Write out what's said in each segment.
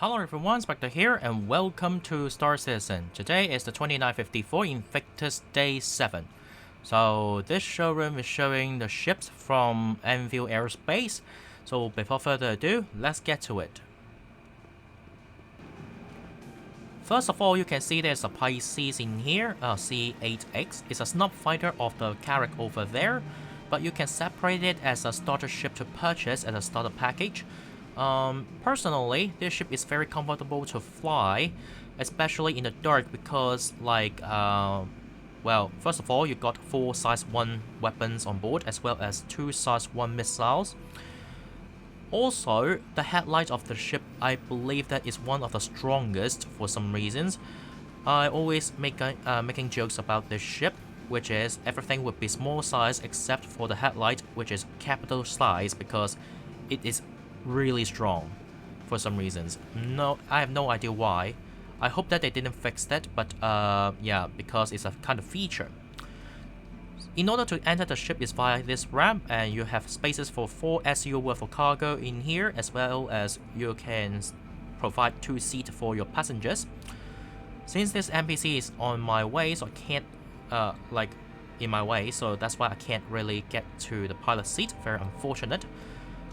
Hello everyone, Specter here and welcome to Star Citizen. Today is the 2954 Invictus Day 7. So this showroom is showing the ships from Anvil Aerospace. So before further ado, let's get to it. First of all, you can see there's a Pisces in here, C8X. It's a snub fighter of the Carrack over there, but you can separate it as a starter ship to purchase as a starter package. Personally, this ship is very comfortable to fly, especially in the dark because well, first of all, you got 4 size 1 weapons on board as well as 2 size 1 missiles. Also, the headlight of the ship, I believe that is one of the strongest for some reasons. I always making jokes about this ship, which is everything would be small size except for the headlight, which is capital size because it is really strong for some reasons. No, I have no idea why. I hope that they didn't fix that, but yeah, because it's a kind of feature. In order to enter the ship is via this ramp, and you have spaces for 4 SU worth of cargo in here, as well as you can provide 2 seats for your passengers. Since this NPC is on my way, so I can't in my way, so that's why I can't really get to the pilot seat. Very unfortunate,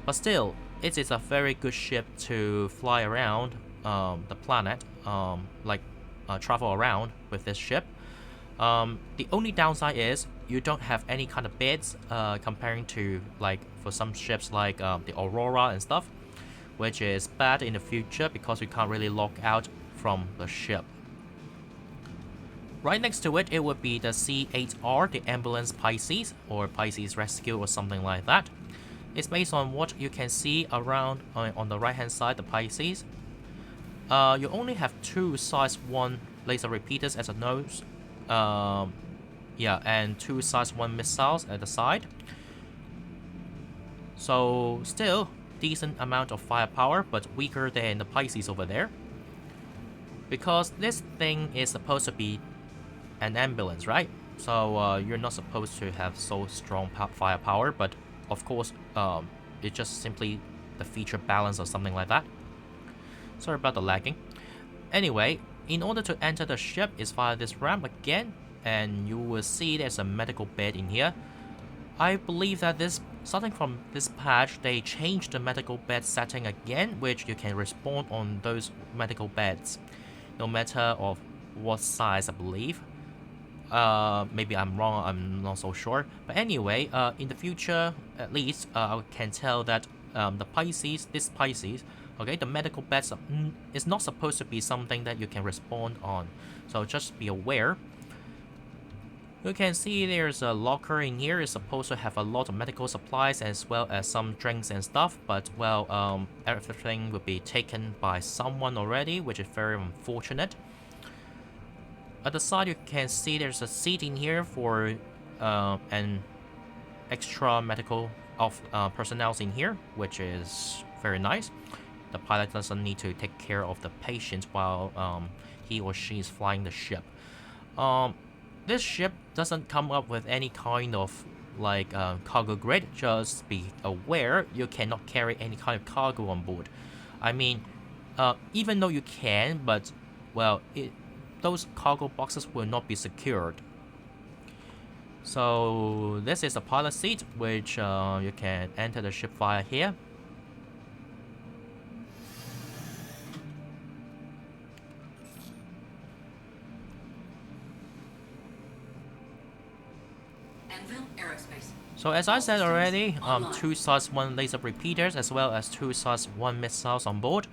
but still, it is a very good ship to fly around the planet, travel around with this ship. The only downside is you don't have any kind of beds comparing to for some ships like the Aurora and stuff, which is bad in the future because you can't really lock out from the ship. Right next to it, it would be the C8R, the Ambulance Pisces, or Pisces Rescue or something like that. It's based on what you can see around on the right hand side, the Pisces. You only have 2 size 1 laser repeaters as a nose. Yeah, and 2 size 1 missiles at the side. So still decent amount of firepower, but weaker than the Pisces over there. Because this thing is supposed to be an ambulance, right? So you're not supposed to have so strong firepower, but of course, it's just simply the feature balance or something like that. Sorry about the lagging. Anyway, in order to enter the ship is via this ramp again, and you will see there's a medical bed in here. I believe that starting from this patch, they changed the medical bed setting again, which you can respawn on those medical beds, no matter of what size, I believe. Maybe I'm wrong, I'm not so sure. But anyway, in the future, at least, I can tell that this Pisces, okay, the medical beds is not supposed to be something that you can respawn on. So just be aware. You can see there's a locker in here. It's supposed to have a lot of medical supplies as well as some drinks and stuff. But, well, everything will be taken by someone already, which is very unfortunate. At the side, you can see there's a seat in here for an extra medical personnel in here, which is very nice. The pilot doesn't need to take care of the patient while he or she is flying the ship. This ship doesn't come up with any kind of cargo grid. Just be aware you cannot carry any kind of cargo on board. I mean, even though you can, but well, those cargo boxes will not be secured. So this is a pilot seat, which you can enter the ship via here. Anvil Aerospace. So as I said already, 2 size 1 laser repeaters as well as 2 size 1 missiles on board.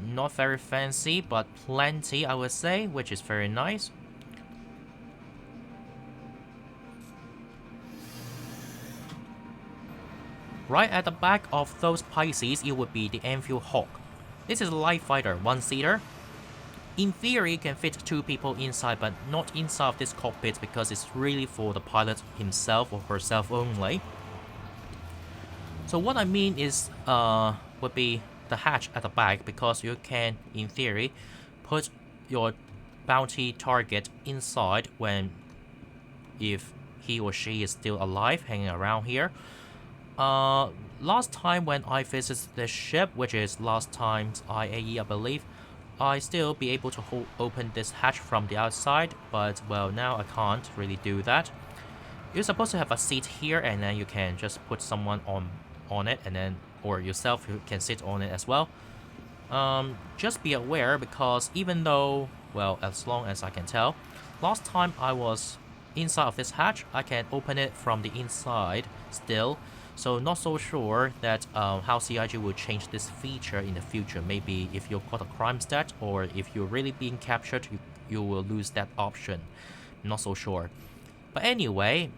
Not very fancy, but plenty, I would say, which is very nice. Right at the back of those Pisces, it would be the Anvil Hawk. This is a light fighter, 1-seater. In theory, it can fit 2 people inside, but not inside of this cockpit because it's really for the pilot himself or herself only. So what I mean is, would be the hatch at the back, because you can, in theory, put your bounty target inside if he or she is still alive, hanging around here. last time when I visited this ship, which is last time's IAE I believe, I still be able to open this hatch from the outside, but well, now I can't really do that. You're supposed to have a seat here, and then you can just put someone on it, and then, or yourself, you can sit on it as well. Just be aware, because even though, well, as long as I can tell, last time I was inside of this hatch, I can open it from the inside still. So not so sure that how CIG will change this feature in the future. Maybe if you've got a crime stat, or if you're really being captured, you will lose that option. Not so sure. But anyway,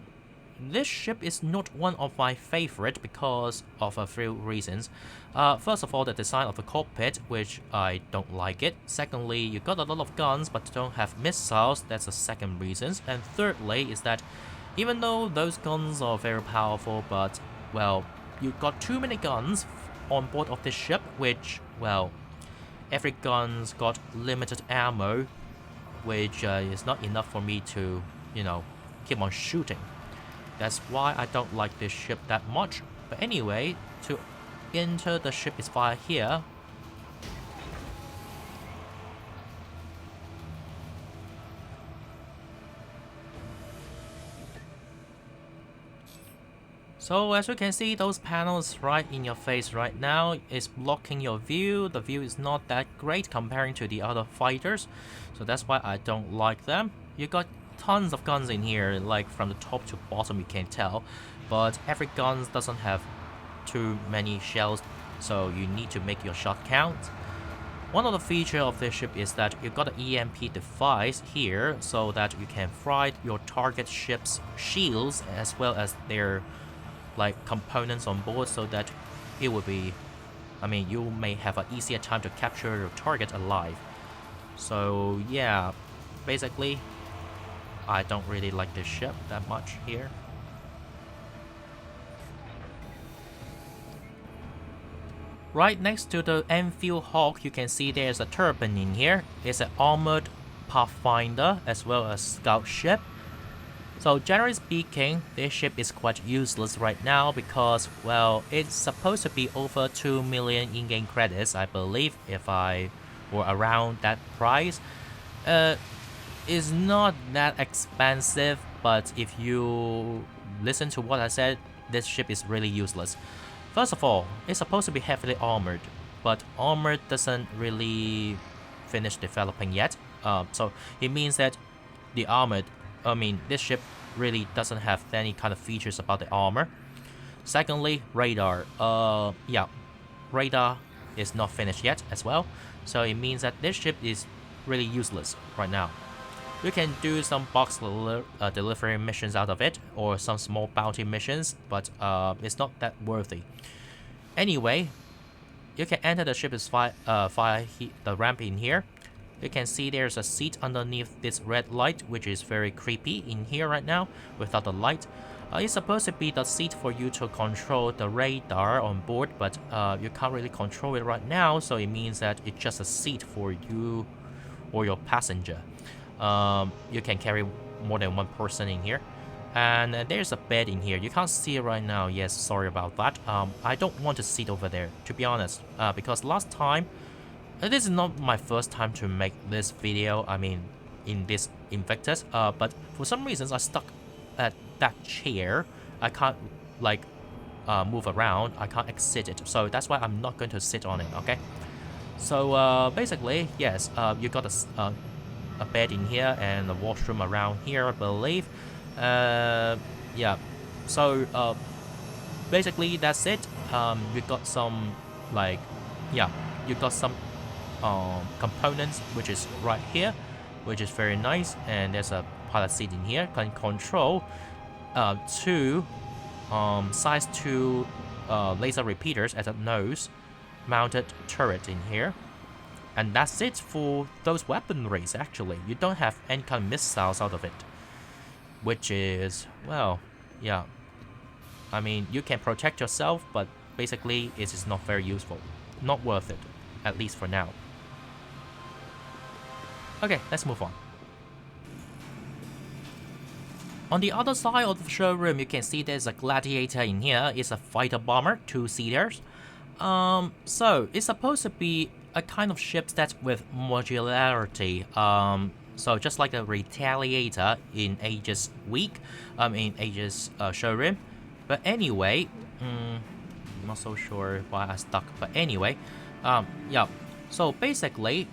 this ship is not one of my favorite because of a few reasons. First of all, the design of the cockpit, which I don't like it. Secondly, you got a lot of guns but don't have missiles. That's the second reason. And thirdly is that even though those guns are very powerful, but well, you got too many guns on board of this ship, which, well, every gun's got limited ammo, which is not enough for me to, you know, keep on shooting. That's why I don't like this ship that much. But anyway, to enter the ship is via here. So as you can see, those panels right in your face right now is blocking your view. The view is not that great comparing to the other fighters, so that's why I don't like them. You got tons of guns in here, like from the top to bottom you can tell, but every gun doesn't have too many shells, so you need to make your shot count. One of the features of this ship is that you got an EMP device here, so that you can fry your target ship's shields as well as their like components on board, so that it will be, I mean, you may have an easier time to capture your target alive. So yeah, basically I don't really like this ship that much here. Right next to the Anvil Hawk, you can see there's a Terrapin in here. It's an armored pathfinder as well as scout ship. So generally speaking, this ship is quite useless right now because, well, it's supposed to be over 2 million in-game credits, I believe, if I were around that price. It's not that expensive, but if you listen to what I said, this ship is really useless. First of all, it's supposed to be heavily armored, but armored doesn't really finish developing yet. So it means that the armored, this ship really doesn't have any kind of features about the armor. Secondly, radar. Radar is not finished yet as well. So it means that this ship is really useless right now. You can do some box delivery missions out of it, or some small bounty missions, but it's not that worthy. Anyway, you can enter the ship via the ramp in here. You can see there's a seat underneath this red light, which is very creepy in here right now without the light. It's supposed to be the seat for you to control the radar on board, but you can't really control it right now, so it means that it's just a seat for you or your passenger. You can carry more than one person in here. And there's a bed in here. You can't see it right now. Yes, sorry about that. I don't want to sit over there, to be honest, because last time, this is not my first time to make this video, in this Invictus, but for some reasons I stuck at that chair. I can't, move around. I can't exit it, so that's why I'm not going to sit on it, okay? So, basically, yes, you got a bed in here and a washroom around here, I believe. Yeah, so basically that's it. You got some you got some components, which is right here, which is very nice, and there's a pilot seat in here. Can control two size 2 laser repeaters at the nose mounted turret in here. And that's it for those weaponries. Actually, you don't have any kind of missiles out of it, which is, well, yeah, you can protect yourself, but basically it is not very useful, not worth it, at least for now. Okay, let's move on. On the other side of the showroom, you can see there's a Gladiator in here. It's a fighter bomber, 2-seaters. So it's supposed to be a kind of ship that's with modularity. So just like the Retaliator in Aegis week, in Aegis showroom. But anyway, not so sure why I stuck. But anyway, yeah. So basically,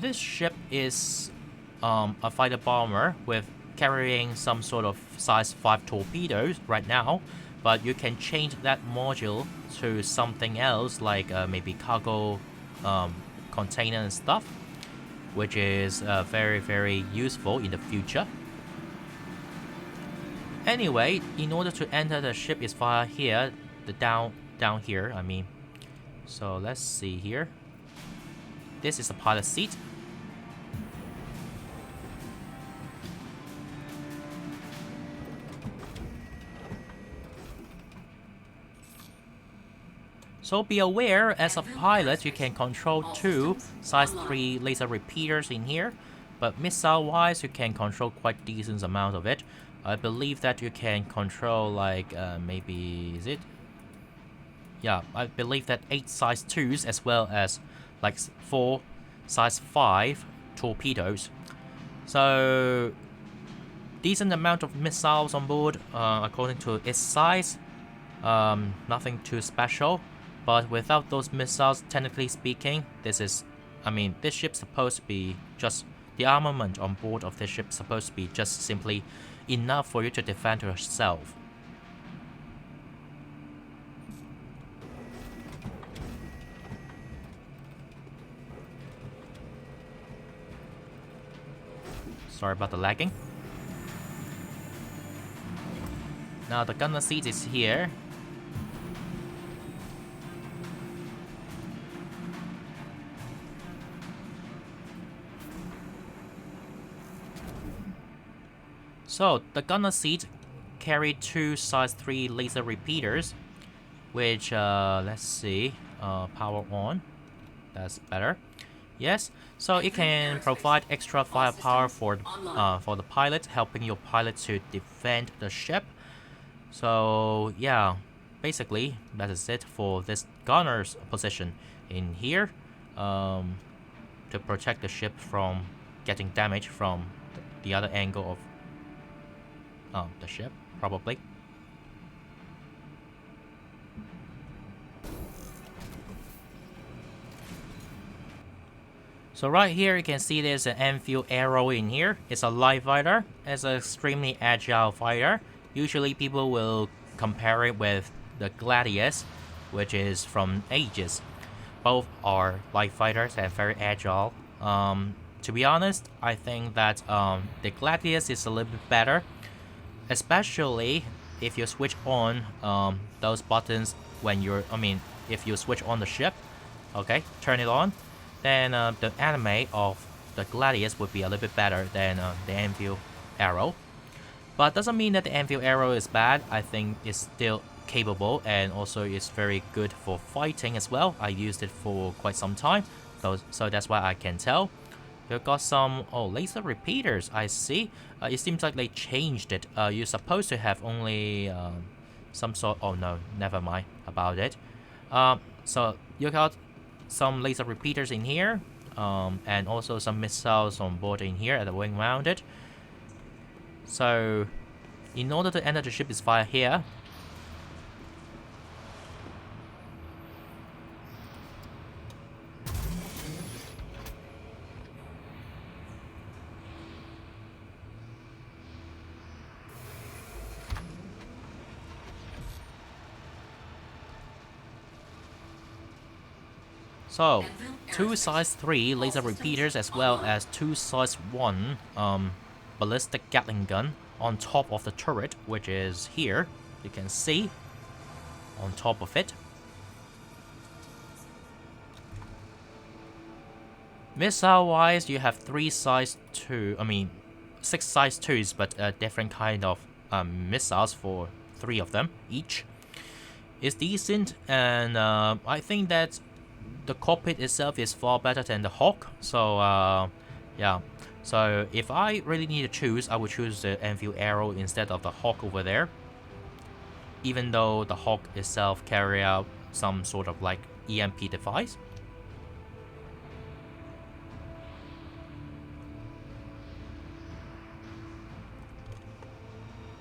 this ship is a fighter bomber with carrying some sort of size 5 torpedoes right now, but you can change that module to something else like maybe cargo container and stuff, which is very, very useful in the future. Anyway, in order to enter the ship is via here, the down here, I mean. So let's see here. This is the pilot seat. So be aware, as a pilot, you can control 2 size 3 laser repeaters in here, but missile-wise, you can control quite decent amount of it. I believe that you can control like maybe, is it? Yeah, I believe that 8 size 2s as well as like 4 size 5 torpedoes. So decent amount of missiles on board according to its size. Nothing too special. But without those missiles, technically speaking, this ship's supposed to be just, the armament on board of this ship supposed to be just simply enough for you to defend yourself. Sorry about the lagging. Now the gunner seat is here. So, the gunner seat carry 2 size 3 laser repeaters, which, let's see, power on, that's better. Yes, so it can provide extra firepower for the pilot, helping your pilot to defend the ship. So, yeah, basically, that is it for this gunner's position in here, to protect the ship from getting damage from the other angle of the ship, probably. So right here you can see there's an Anvil Aero in here. It's a light fighter. It's an extremely agile fighter. Usually people will compare it with the Gladiator, which is from Aegis. Both are light fighters and very agile. To be honest, I think that the Gladiator is a little bit better, especially if you switch on those buttons when you're, if you switch on the ship, okay, turn it on, then the anime of the Gladiator would be a little bit better than the Anvil Aero. But doesn't mean that the Anvil Aero is bad. I think it's still capable, and also it's very good for fighting as well. I used it for quite some time, so that's why I can tell. You've got some laser repeaters, I see. It seems like they changed it. You're supposed to have only some sort, oh no, never mind about it. So you got some laser repeaters in here, and also some missiles on board in here at the wing mounted. So in order to enter the ship is via here. So, 2 size 3 laser repeaters as well as 2 size 1 ballistic Gatling gun on top of the turret, which is here. You can see on top of it. Missile wise, you have 3 size 2, 6 size 2s, but different kind of missiles for 3 of them each. It's decent, and I think that the cockpit itself is far better than the Hawk, so Yeah. So if I really need to choose, I would choose the Anvil Arrow instead of the Hawk over there. Even though the Hawk itself carry out some sort of like EMP device.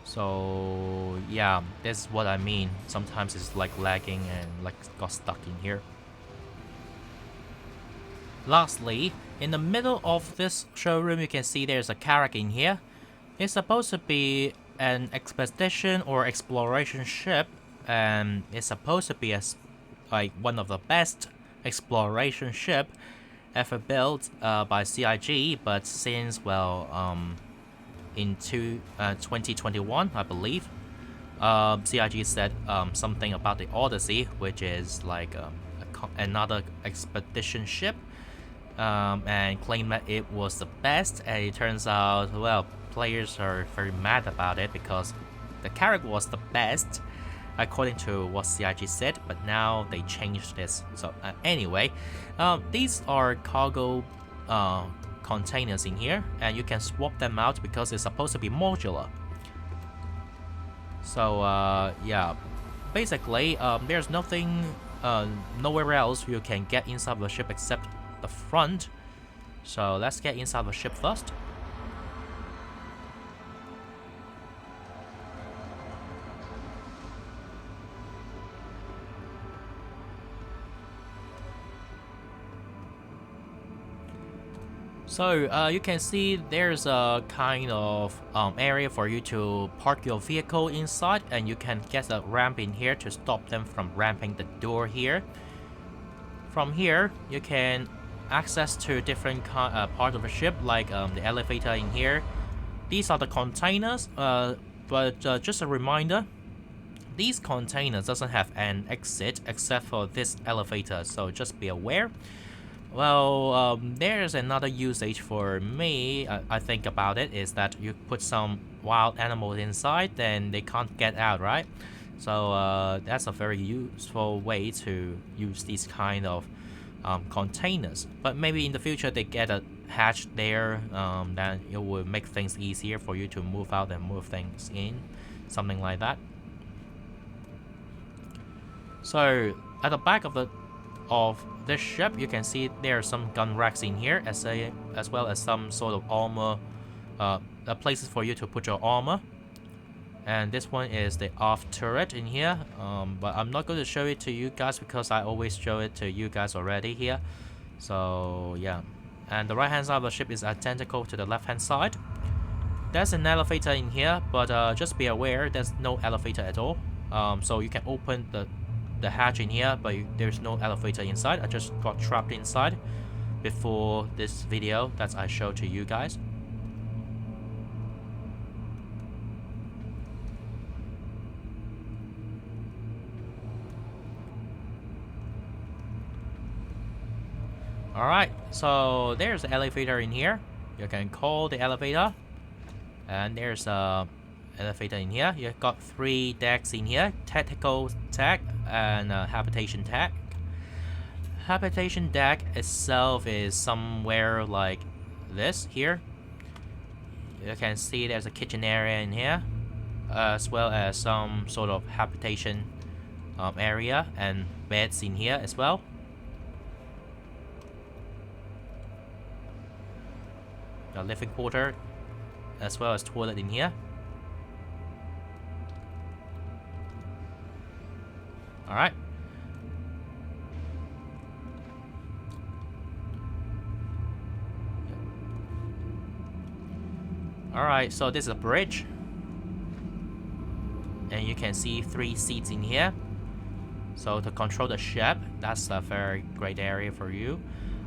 So yeah, that's what I mean. Sometimes it's like lagging and like got stuck in here. Lastly, in the middle of this showroom, you can see there's a Carrack in here. It's supposed to be an expedition or exploration ship, and it's supposed to be like one of the best exploration ship ever built by CIG. But since into 2021, I believe, CIG said something about the Odyssey, which is like another expedition ship. And claimed that it was the best, and it turns out, well, players are very mad about it because the Carrack was the best according to what CIG said, but now they changed this. So anyway, these are cargo containers in here, and you can swap them out because it's supposed to be modular. So yeah, basically there's nothing nowhere else you can get inside the ship except the front. So let's get inside the ship first. So you can see there's a kind of area for you to park your vehicle inside, and you can get a ramp in here to stop them from ramping the door here. From here, you can access to different part of the ship, like the elevator in here. These are the containers, but just a reminder, these containers doesn't have an exit except for this elevator, so just be aware. Well, there's another usage for me, I think about it, is that you put some wild animals inside, then they can't get out, right? So that's a very useful way to use these kind of containers. But maybe in the future they get a hatch there, then it will make things easier for you to move out and move things in, something like that. So at the back of this ship, you can see there are some gun racks in here, as well as some sort of armor, places for you to put your armor. And this one is the aft turret in here, but I'm not going to show it to you guys because I always show it to you guys already here. So yeah, and the right hand side of the ship is identical to the left hand side. There's an elevator in here, but just be aware there's no elevator at all. So you can open the hatch in here, but there's no elevator inside. I just got trapped inside before this video that I showed to you guys. Alright, so there's the elevator in here. You can call the elevator. And there's a elevator in here. You've got 3 decks in here. Tactical deck and habitation deck. Habitation deck itself is somewhere like this here. You can see there's a kitchen area in here, as well as some sort of habitation area and beds in here as well. A living quarter, as well as toilet in here. Alright. Alright, so this is a bridge. And you can see 3 seats in here. So to control the ship, that's a very great area for you.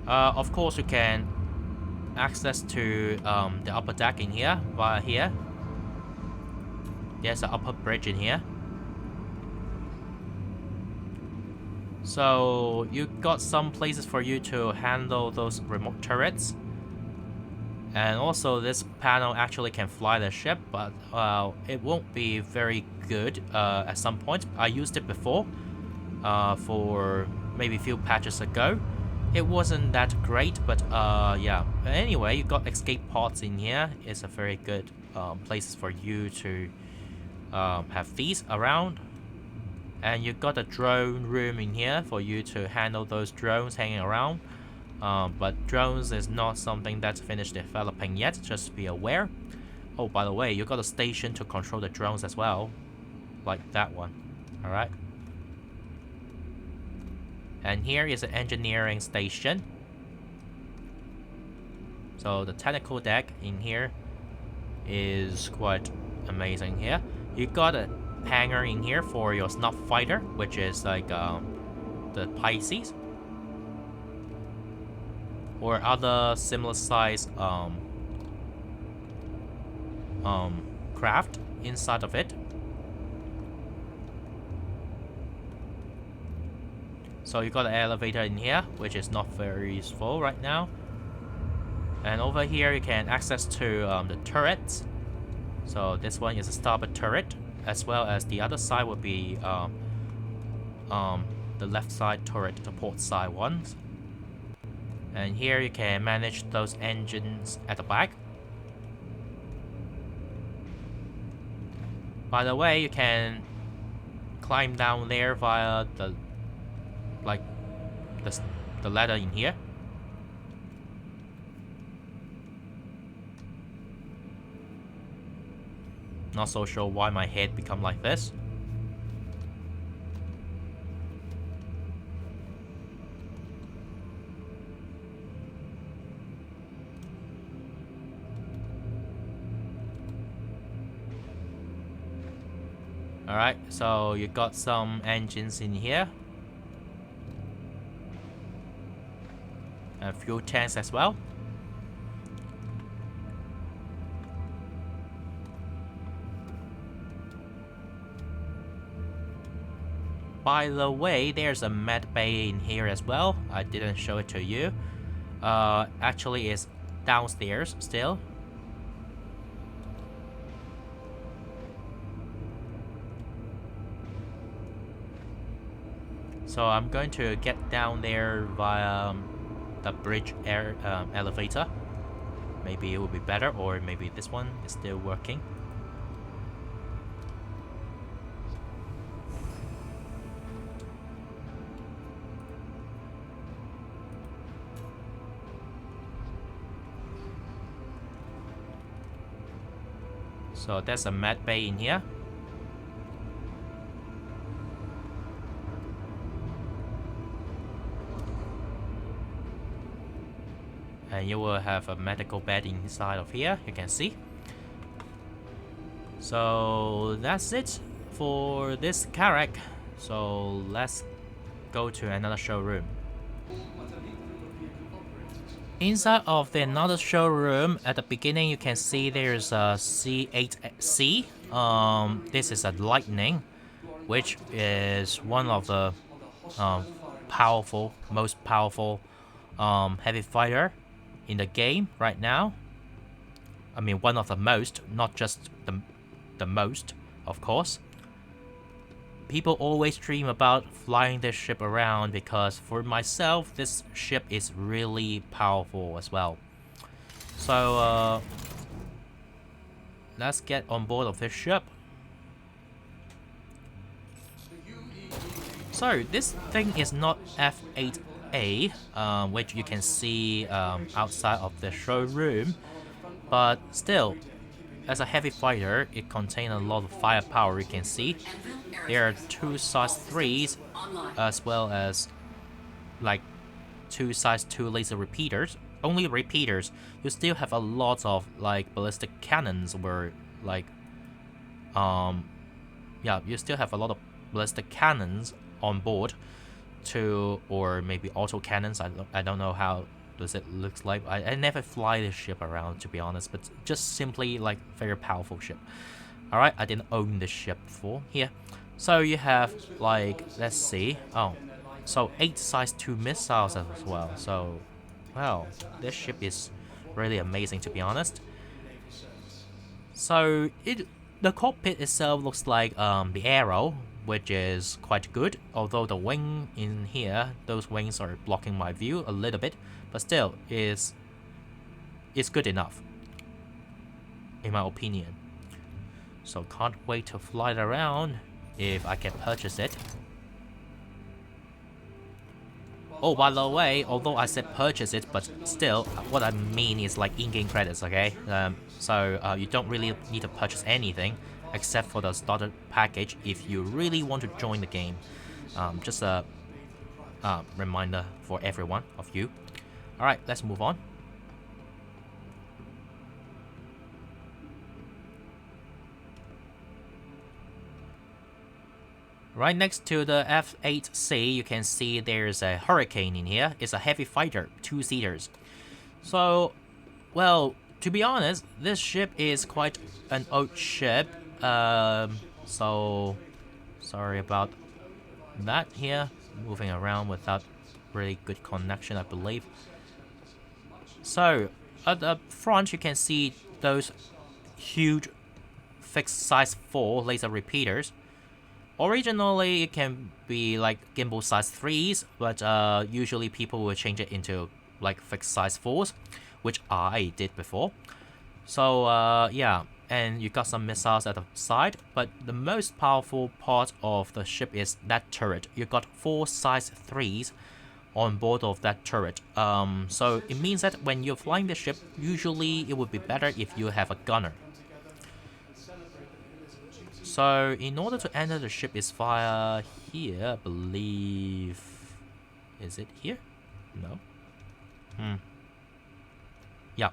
Of course, you can access to the upper deck in here via here. There's an upper bridge in here. So you got some places for you to handle those remote turrets. And also this panel actually can fly the ship, but it won't be very good at some point. I used it before for maybe a few patches ago. it wasn't that great, but yeah. Anyway, you got escape pods in here. It's a very good place for you to have these around. And you got a drone room in here for you to handle those drones hanging around. But drones is not something that's finished developing yet, just be aware. Oh, by the way, you got a station to control the drones as well. Like that one. Alright. And here is an engineering station. So the technical deck in here is quite amazing here. You got a hangar in here for your snuff fighter, which is like the Pisces. Or other similar size craft inside of it. So you got an elevator in here, which is not very useful right now. And over here you can access to the turrets. So this one is a starboard turret, as well as the other side would be the left side turret, the port side ones. And here you can manage those engines at the back. By the way, you can climb down there via the the ladder in here. Not so sure why my head become like this. Alright, so you got some engines in here. And fuel tanks as well. By the way, there's a med bay in here as well. I didn't show it to you. Actually it's downstairs still. So I'm going to get down there via the bridge elevator. Maybe it will be better, or maybe this one is still working. So there's a med bay in here. And you will have a medical bed inside of here, you can see. So that's it for this Carrack. So let's go to another showroom. Inside of the another showroom, at the beginning you can see there's a C8C. This is a Lightning, which is one of the most powerful heavy fighter in the game right now. I mean, one of the most, not just the most, of course. People always dream about flying this ship around because for myself, this ship is really powerful as well. So let's get on board of this ship. So this thing is not F8A, which you can see outside of the showroom, but still, as a heavy fighter, it contains a lot of firepower. You can see there are two size 3s as well as like two size 2 laser repeaters. Only repeaters. You still have a lot of like ballistic cannons where like yeah, you still have a lot of ballistic cannons on board to, or maybe auto cannons. I don't know how does it looks like. I never fly this ship around, to be honest, but just simply like very powerful ship. Alright, I didn't own this ship before. Here, so you have like, let's see, oh, so 8 size 2 missiles as well. So well, this ship is really amazing, to be honest. So the cockpit itself looks like the Arrow, which is quite good. Although the wing in here, those wings are blocking my view a little bit, but still is good enough, in my opinion. So can't wait to fly it around if I can purchase it. Oh, by the way, although I said purchase it, but still, what I mean is like in-game credits, okay? So you don't really need to purchase anything except for the starter package if you really want to join the game. Just a reminder for everyone of you. Alright, let's move on. Right next to the F8C, you can see there's a Hurricane in here. It's a heavy fighter, 2-seaters. So, well, to be honest, this ship is quite an old ship. So, sorry about that here. Moving around without really good connection, I believe. So, at the front, you can see those huge fixed size 4 laser repeaters. Originally, it can be like gimbal size 3s, but usually people will change it into like fixed size 4s, which I did before. So yeah, and you got some missiles at the side, but the most powerful part of the ship is that turret. You got 4 size 3s on board of that turret. So it means that when you're flying the ship, usually it would be better if you have a gunner. So, in order to enter the ship is via here, I believe. Is it here? No. Yeah,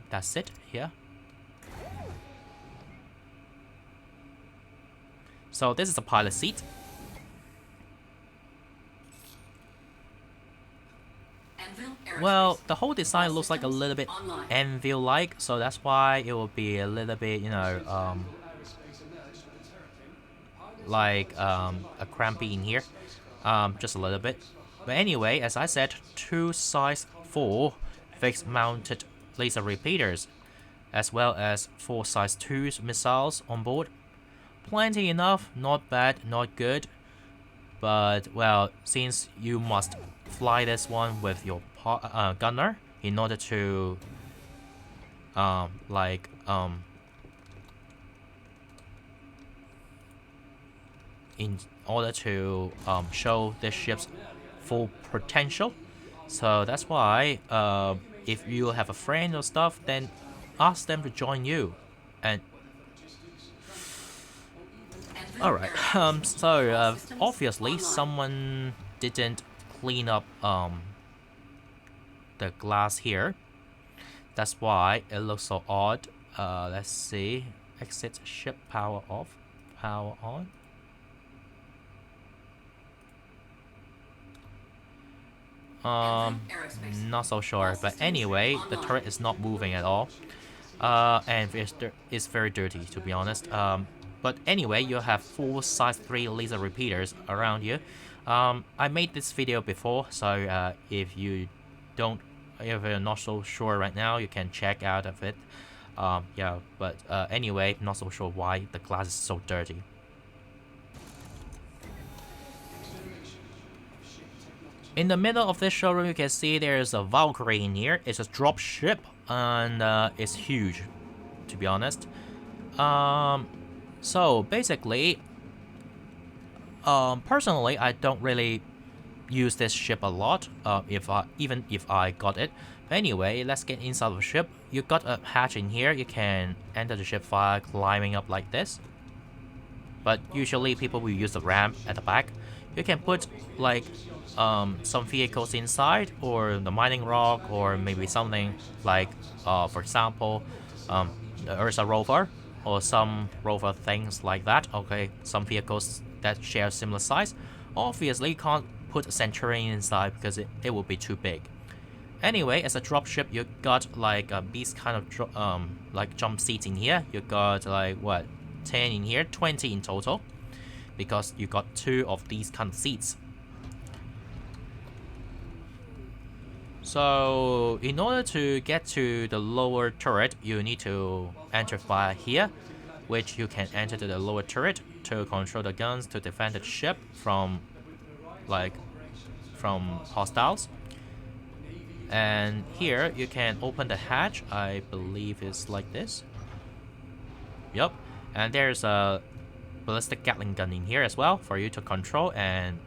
that's it here. So, this is the pilot seat. Well, the whole design looks like a little bit Anvil-like, so that's why it will be a little bit, you know, like a crampy in here, just a little bit. But anyway, as I said, 2 size 4 fixed mounted laser repeaters, as well as 4 size 2 missiles on board. Plenty enough, not bad, not good. But well, since you must fly this one with your gunner in order to in order to show this ship's full potential. So that's why if you have a friend or stuff, then ask them to join you. And alright, so obviously someone didn't clean up the glass here. That's why it looks so odd. Let's see. Exit ship, power off, power on. Not so sure, but anyway, the turret is not moving at all, and it's very dirty, to be honest. But anyway, you have 4 size 3 laser repeaters around you. I made this video before, so if you're not so sure right now, you can check out of it. Yeah, but anyway, not so sure why the glass is so dirty. In the middle of this showroom, you can see there's a Valkyre in here. It's a drop ship, and it's huge, to be honest. So basically, personally, I don't really use this ship a lot. Even if I got it. But anyway, let's get inside of the ship. You got a hatch in here. You can enter the ship via climbing up like this. But usually, people will use the ramp at the back. You can put like some vehicles inside, or the mining rock, or maybe something like, for example, the Ursa rover, or some rover things like that. Okay, some vehicles that share similar size. Obviously, you can't put a Centurion inside because it will be too big. Anyway, as a dropship, you got like these kind of like jump seats in here. You got like what, 10 in here, 20 in total, because you got 2 of these kind of seats. So in order to get to the lower turret, you need to enter via here, which you can enter to the lower turret to control the guns to defend the ship from hostiles. And here you can open the hatch. I believe it's like this. Yup. And there's a ballistic Gatling gun in here as well for you to control and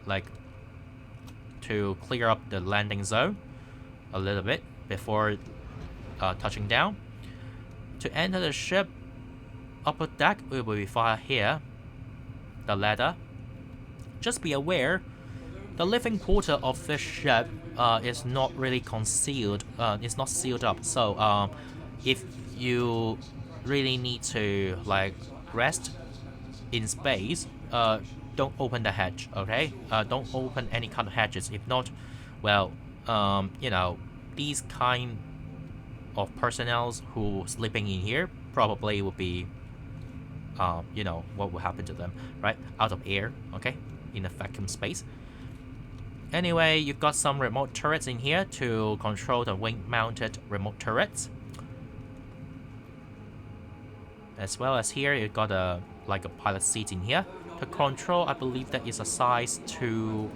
to clear up the landing zone a little bit before touching down. To enter the ship upper deck, we will be fire here, the ladder. Just be aware, the living quarter of this ship is not really concealed. It's not sealed up. So if you really need to rest in space, don't open the hatch. Okay, don't open any kind of hatches. If not, well, you know, these kind of personnel who sleeping in here probably will be, you know, what will happen to them, right? Out of air, okay, in a vacuum space. Anyway, you've got some remote turrets in here to control the wing-mounted remote turrets. As well as here, you've got a pilot seat in here to control. I believe that is a size 2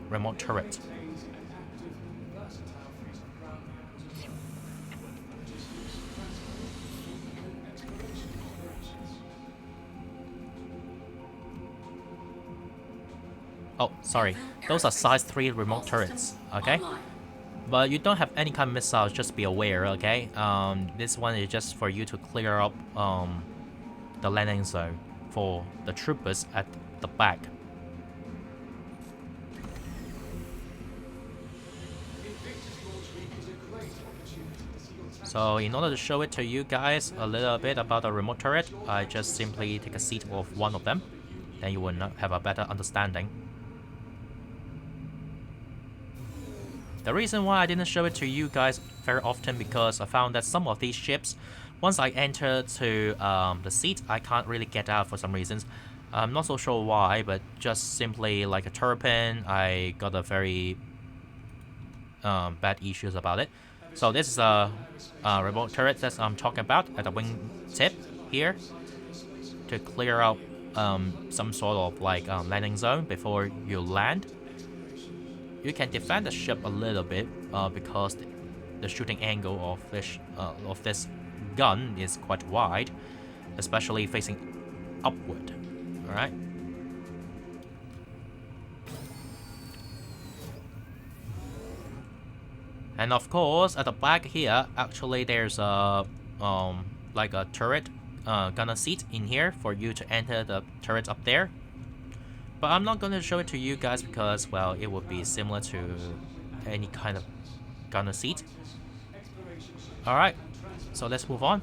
remote turret. Oh, sorry. Those are size 3 remote turrets, okay? But you don't have any kind of missiles, just be aware, okay? This one is just for you to clear up the landing zone for the troopers at the back. So in order to show it to you guys a little bit about the remote turret, I just simply take a seat of one of them. Then you will not have a better understanding. The reason why I didn't show it to you guys very often because I found that some of these ships, once I enter to the seat, I can't really get out for some reasons. I'm not so sure why, but just simply like a Terrapin, I got a very bad issues about it. So this is a remote turret that I'm talking about at the wing tip here to clear out some sort of landing zone before you land. You can defend the ship a little bit because the shooting angle of this gun is quite wide, especially facing upward. All right. And of course, at the back here, actually there's a a turret gunner seat in here for you to enter the turret up there. But I'm not going to show it to you guys because, well, it would be similar to any kind of gunner seat. Alright, so let's move on.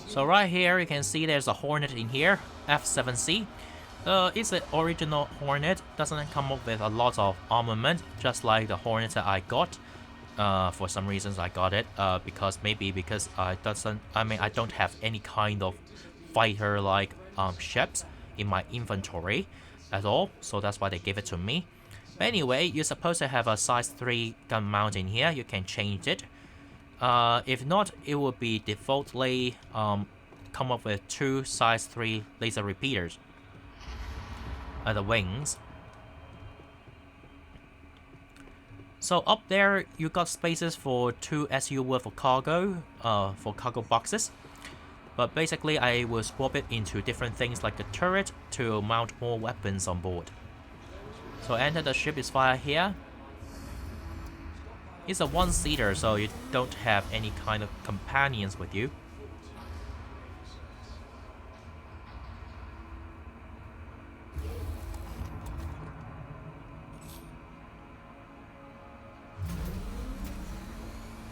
So right here, you can see there's a Hornet in here, F7C. It's an original Hornet, doesn't come up with a lot of armament, just like the Hornet that I got. For some reasons I got it, because I don't have any kind of fighter ships in my inventory at all, so that's why they gave it to me. But anyway, you're supposed to have a size 3 gun mount in here. You can change it. If not, it will be defaultly come up with 2 size 3 laser repeaters at the wings. So up there, you got spaces for 2 SU worth of cargo, for cargo boxes. But basically, I will swap it into different things like the turret to mount more weapons on board. So enter the ship is fire here. It's a one-seater, so you don't have any kind of companions with you.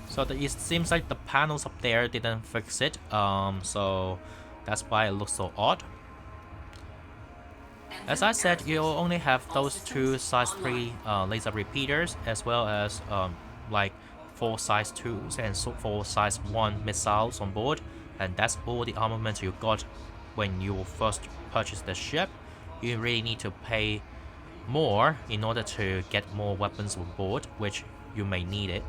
So it seems like the panels up there didn't fix it, so that's why it looks so odd. As I said, you only have those 2 size 3 laser repeaters, as well as 4 size 2s and 4 size 1 missiles on board, and that's all the armament you got when you first purchase the ship. You really need to pay more in order to get more weapons on board, which you may need it.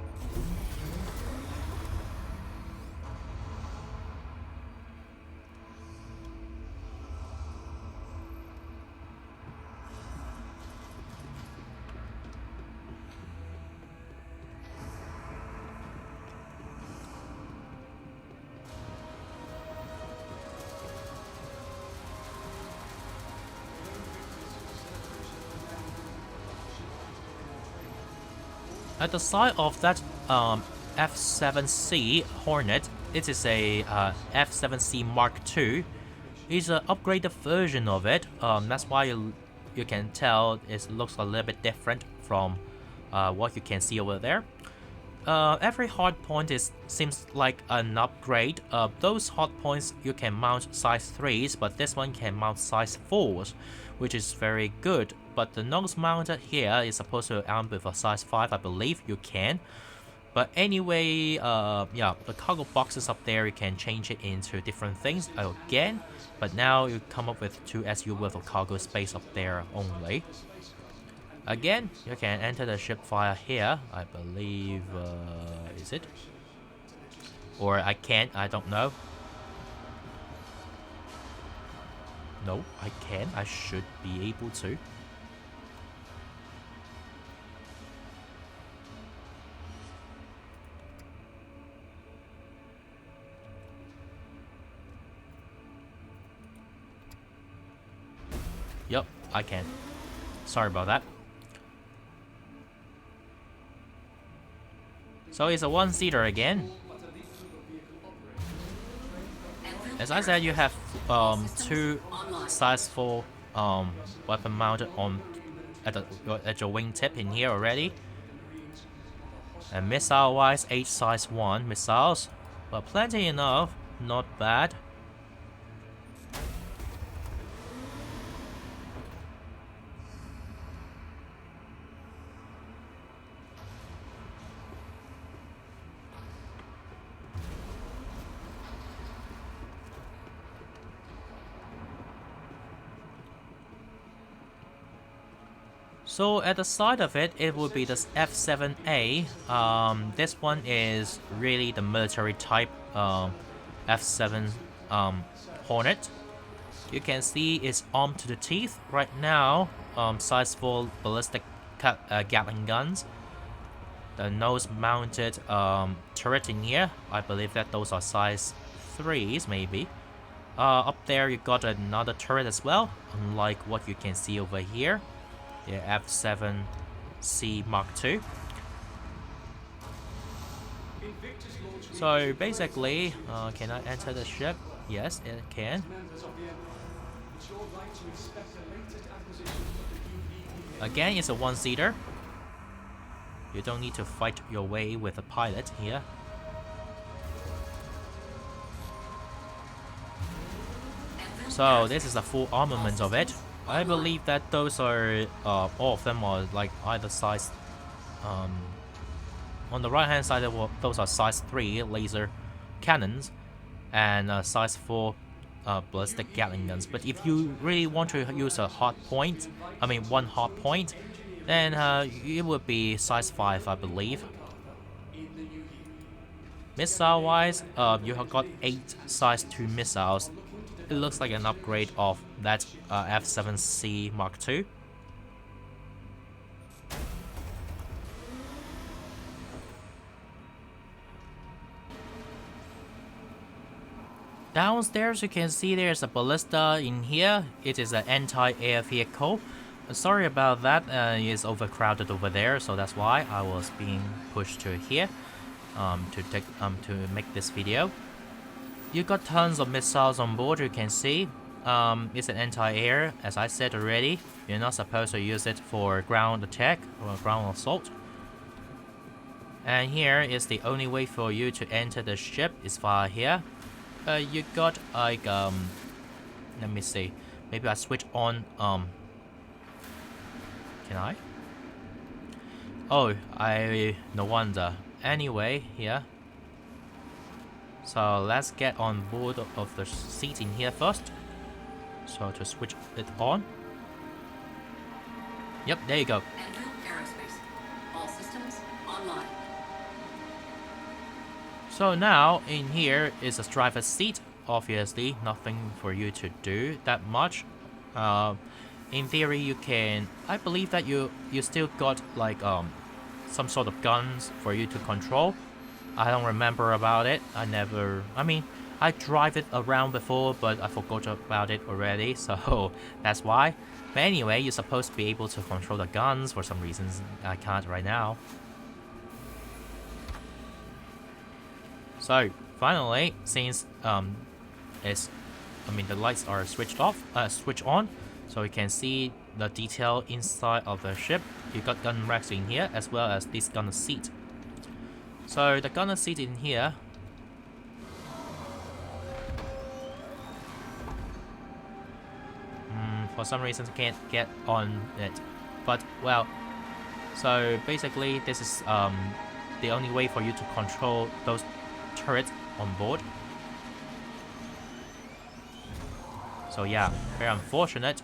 At the side of that F7C Hornet, it is a F7C Mark II. It's an upgraded version of it. That's why you can tell it looks a little bit different from what you can see over there. Every hard point seems like an upgrade. Those hard points you can mount size 3s, but this one can mount size 4s, which is very good. But the nose mounted here is supposed to arm with a size 5, I believe you can. But anyway, yeah, the cargo boxes up there, you can change it into different things again. But now you come up with 2 SU worth of cargo space up there only. Again, you can enter the ship via here, I believe, is it? Or I can't, I don't know. No, I can, I should be able to. Yup, I can. Sorry about that. So it's a one-seater again. As I said, you have 2 size 4 weapon mounted on at your wingtip in here already. And missile-wise, 8 size 1 missiles, but plenty enough, not bad. So at the side of it, it would be this F7A. This one is really the military type F7 Hornet. You can see it's armed to the teeth right now. Size 4 ballistic Gatling guns. The nose mounted turret in here. I believe that those are size 3s maybe. Up there you got another turret as well, unlike what you can see over here. The F7C Mark II. So basically, can I enter the ship? Yes, it can. Again, it's a one-seater. You don't need to fight your way with a pilot here. So this is the full armament of it. I believe that those are, all of them are like either size, on the right hand side those are size 3 laser cannons and size 4 ballistic Gatling guns. But if you really want to use a hard point, I mean one hard point, then it would be size 5 I believe. Missile wise, you have got 8 size 2 missiles. It looks like an upgrade of that F7C Mark II. Downstairs you can see there's a Ballista in here. It is an anti-air vehicle. Sorry about that, it's overcrowded over there, so that's why I was being pushed to here to make this video. You got tons of missiles on board, you can see. It's an anti-air, as I said already. You're not supposed to use it for ground attack or ground assault. And here is the only way for you to enter the ship is via here. You got like let me see. Maybe I switch on can I? Oh, no wonder. Anyway, here. So let's get on board of the seat in here first. So to switch it on. Yep, there you go. Anvil Aerospace. All systems online. So now in here is a driver's seat. Obviously, nothing for you to do that much. In theory, you can. I believe that you still got like some sort of guns for you to control. I don't remember about it. I mean, I drive it around before, but I forgot about it already, so that's why. But anyway, you're supposed to be able to control the guns for some reasons. I can't right now. So finally, since the lights are switched on, so you can see the detail inside of the ship. You got gun racks in here as well as this gunner seat. So the gunner seat in here, for some reason can't get on it, but well, so basically this is the only way for you to control those turrets on board. So yeah, very unfortunate.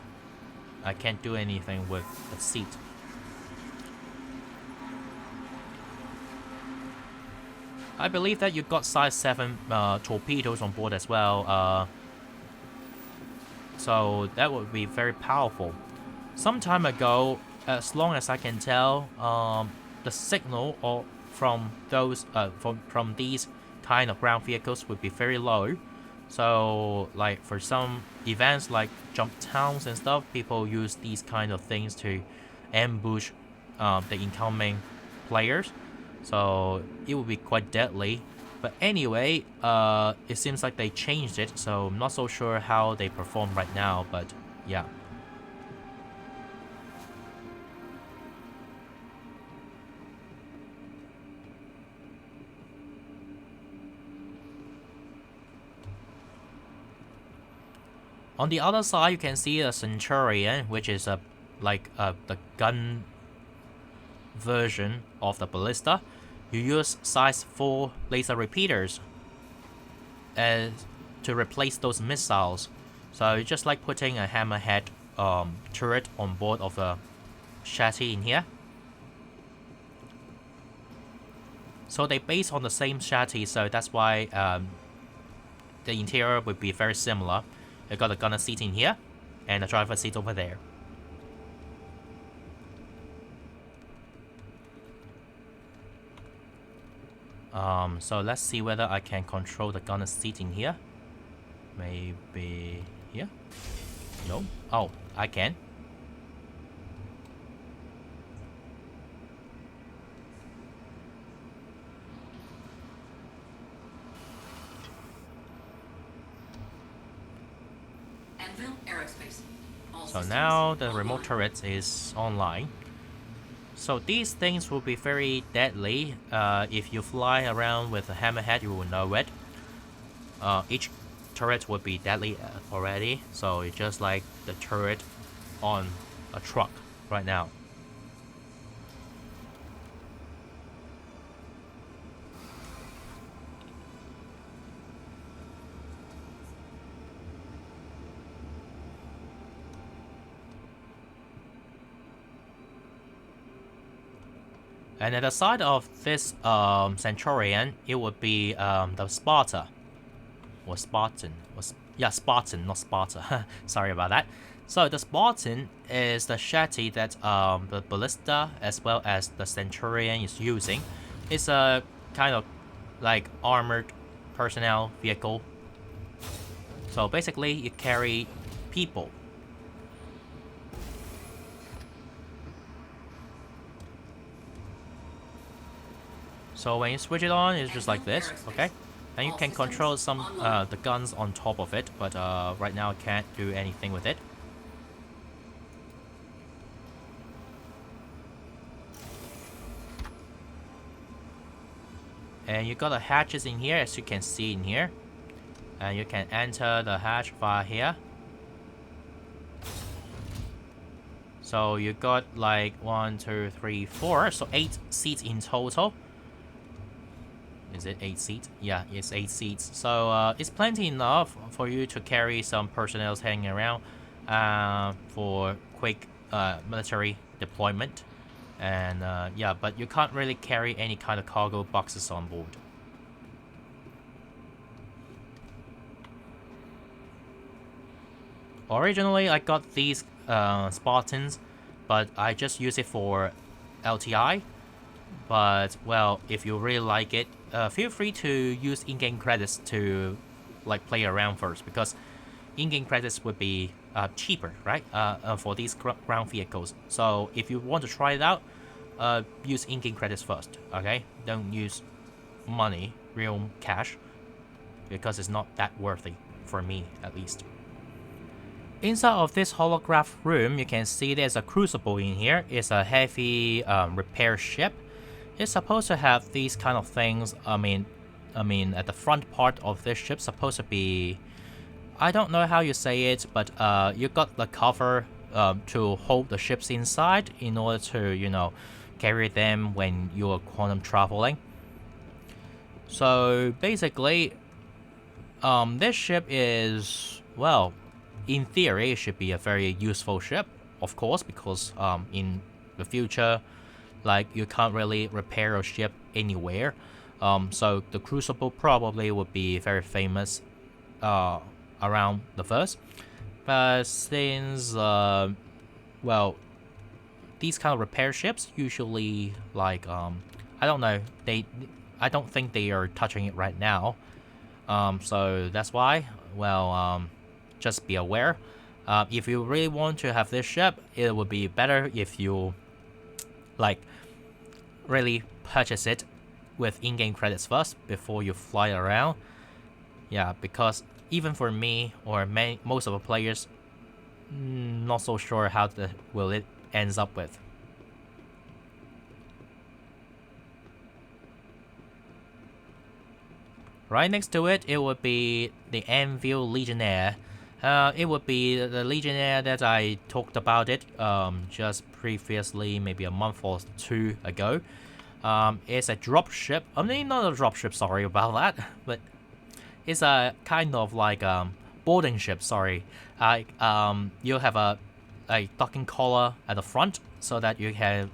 I can't do anything with the seat. I believe that you got size 7 torpedoes on board as well, so that would be very powerful. Some time ago, as long as I can tell, the signal or from those from these kind of ground vehicles would be very low. So like for some events like jump towns and stuff, people use these kind of things to ambush the incoming players. So it would be quite deadly. But anyway, it seems like they changed it, so I'm not so sure how they perform right now, but yeah. On the other side, you can see a Centurion, which is the gun version of the Ballista. You use size 4 laser repeaters to replace those missiles. So it's just like putting a hammerhead turret on board of the chassis in here. So they base on the same chassis, so that's why the interior would be very similar. You got a gunner seat in here and a driver seat over there. So let's see whether I can control the gunner seat in here. Maybe here? No? Oh, I can. Anvil Aerospace. All So systems now the online. remote turret is online. So these things will be very deadly. If you fly around with a hammerhead, you will know it. Each turret will be deadly already. So it's just like the turret on a truck right now. And at the side of this Centurion, it would be the Sparta. Or Spartan. Yeah, Spartan, not Sparta. Sorry about that. So the Spartan is the chassis that the Ballista as well as the Centurion is using. It's a kind of like armored personnel vehicle. So basically, you carry people. So when you switch it on, it's just like this, okay? And you can control some the guns on top of it, but right now I can't do anything with it. And you got the hatches in here, as you can see in here. And you can enter the hatch via here. So you got like 1, 2, 3, 4, so 8 seats in total. Is it 8 seats? Yeah, it's 8 seats. So it's plenty enough for you to carry some personnel hanging around for quick military deployment. And yeah, but you can't really carry any kind of cargo boxes on board. Originally, I got these Spartans, but I just use it for LTI. But well, if you really like it, feel free to use in-game credits to like play around first, because in-game credits would be cheaper, right? For these ground vehicles. So if you want to try it out, use in-game credits first. Okay, don't use money real cash, because it's not that worthy for me at least. Inside of this holograph room, you can see there's a Crucible in here. It's a heavy repair ship. It's supposed to have these kind of things. I mean, at the front part of this ship supposed to be, I don't know how you say it, but you got the cover to hold the ships inside in order to, you know, carry them when you're quantum traveling. So basically, this ship is, well, in theory, it should be a very useful ship, of course, because in the future, like, you can't really repair a ship anywhere. So the Crucible probably would be very famous around the verse. But since, well, these kind of repair ships usually, like, I don't know, I don't think they are touching it right now. So that's why, well, just be aware. If you really want to have this ship, it would be better if you, like, really purchase it with in-game credits first before you fly around. Yeah, because even for me or most of the players, not so sure how will it ends up with. Right next to it, it would be the Anvil Legionnaire. It would be the Legionnaire that I talked about it just previously, maybe a month or two ago. It's a dropship. I mean, not a dropship, sorry about that, but it's a kind of like boarding ship, sorry. You have a docking collar at the front so that you have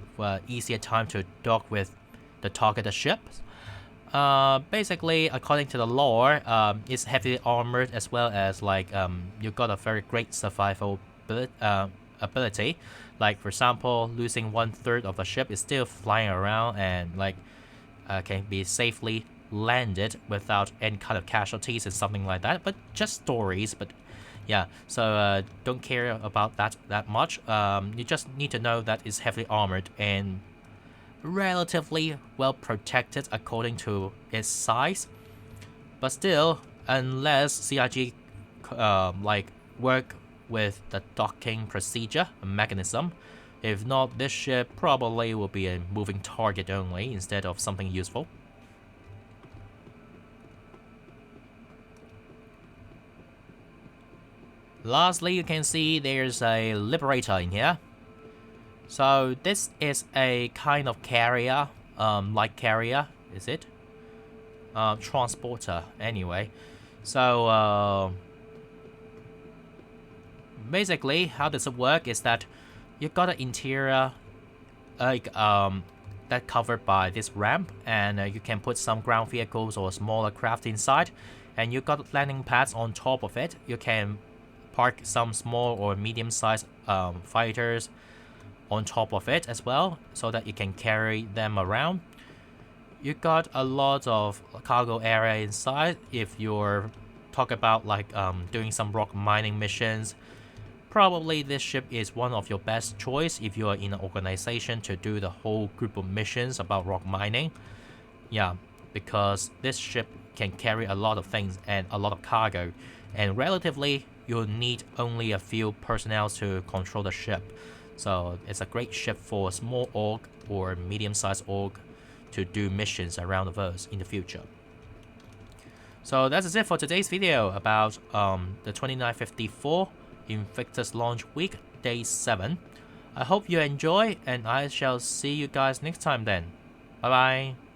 easier time to dock with the targeted ships. Basically, according to the lore, it's heavily armored as well as, like, you got a very great survival ability. Like, for example, losing 1/3 of the ship is still flying around and, like, can be safely landed without any kind of casualties and something like that. But just stories. But yeah, so don't care about that much. You just need to know that it's heavily armored and relatively well protected according to its size, but still, unless CIG like work with the docking procedure mechanism, if not, this ship probably will be a moving target only instead of something useful. Lastly, you can see there's a Liberator in here. So this is a kind of carrier, light carrier, is it? Transporter, anyway. So basically, how does it work is that you got an interior, like that covered by this ramp, and you can put some ground vehicles or smaller craft inside, and you got landing pads on top of it. You can park some small or medium-sized fighters on top of it as well, so that you can carry them around. You got a lot of cargo area inside if you're talk about, like, doing some rock mining missions. Probably this ship is one of your best choice if you are in an organization to do the whole group of missions about rock mining. Yeah, because this ship can carry a lot of things and a lot of cargo, and relatively you'll need only a few personnel to control the ship. So it's a great ship for small org or medium-sized org to do missions around the verse in the future. So that's it for today's video about the 2954 Invictus launch week, day 7. I hope you enjoy, and I shall see you guys next time then. Bye bye.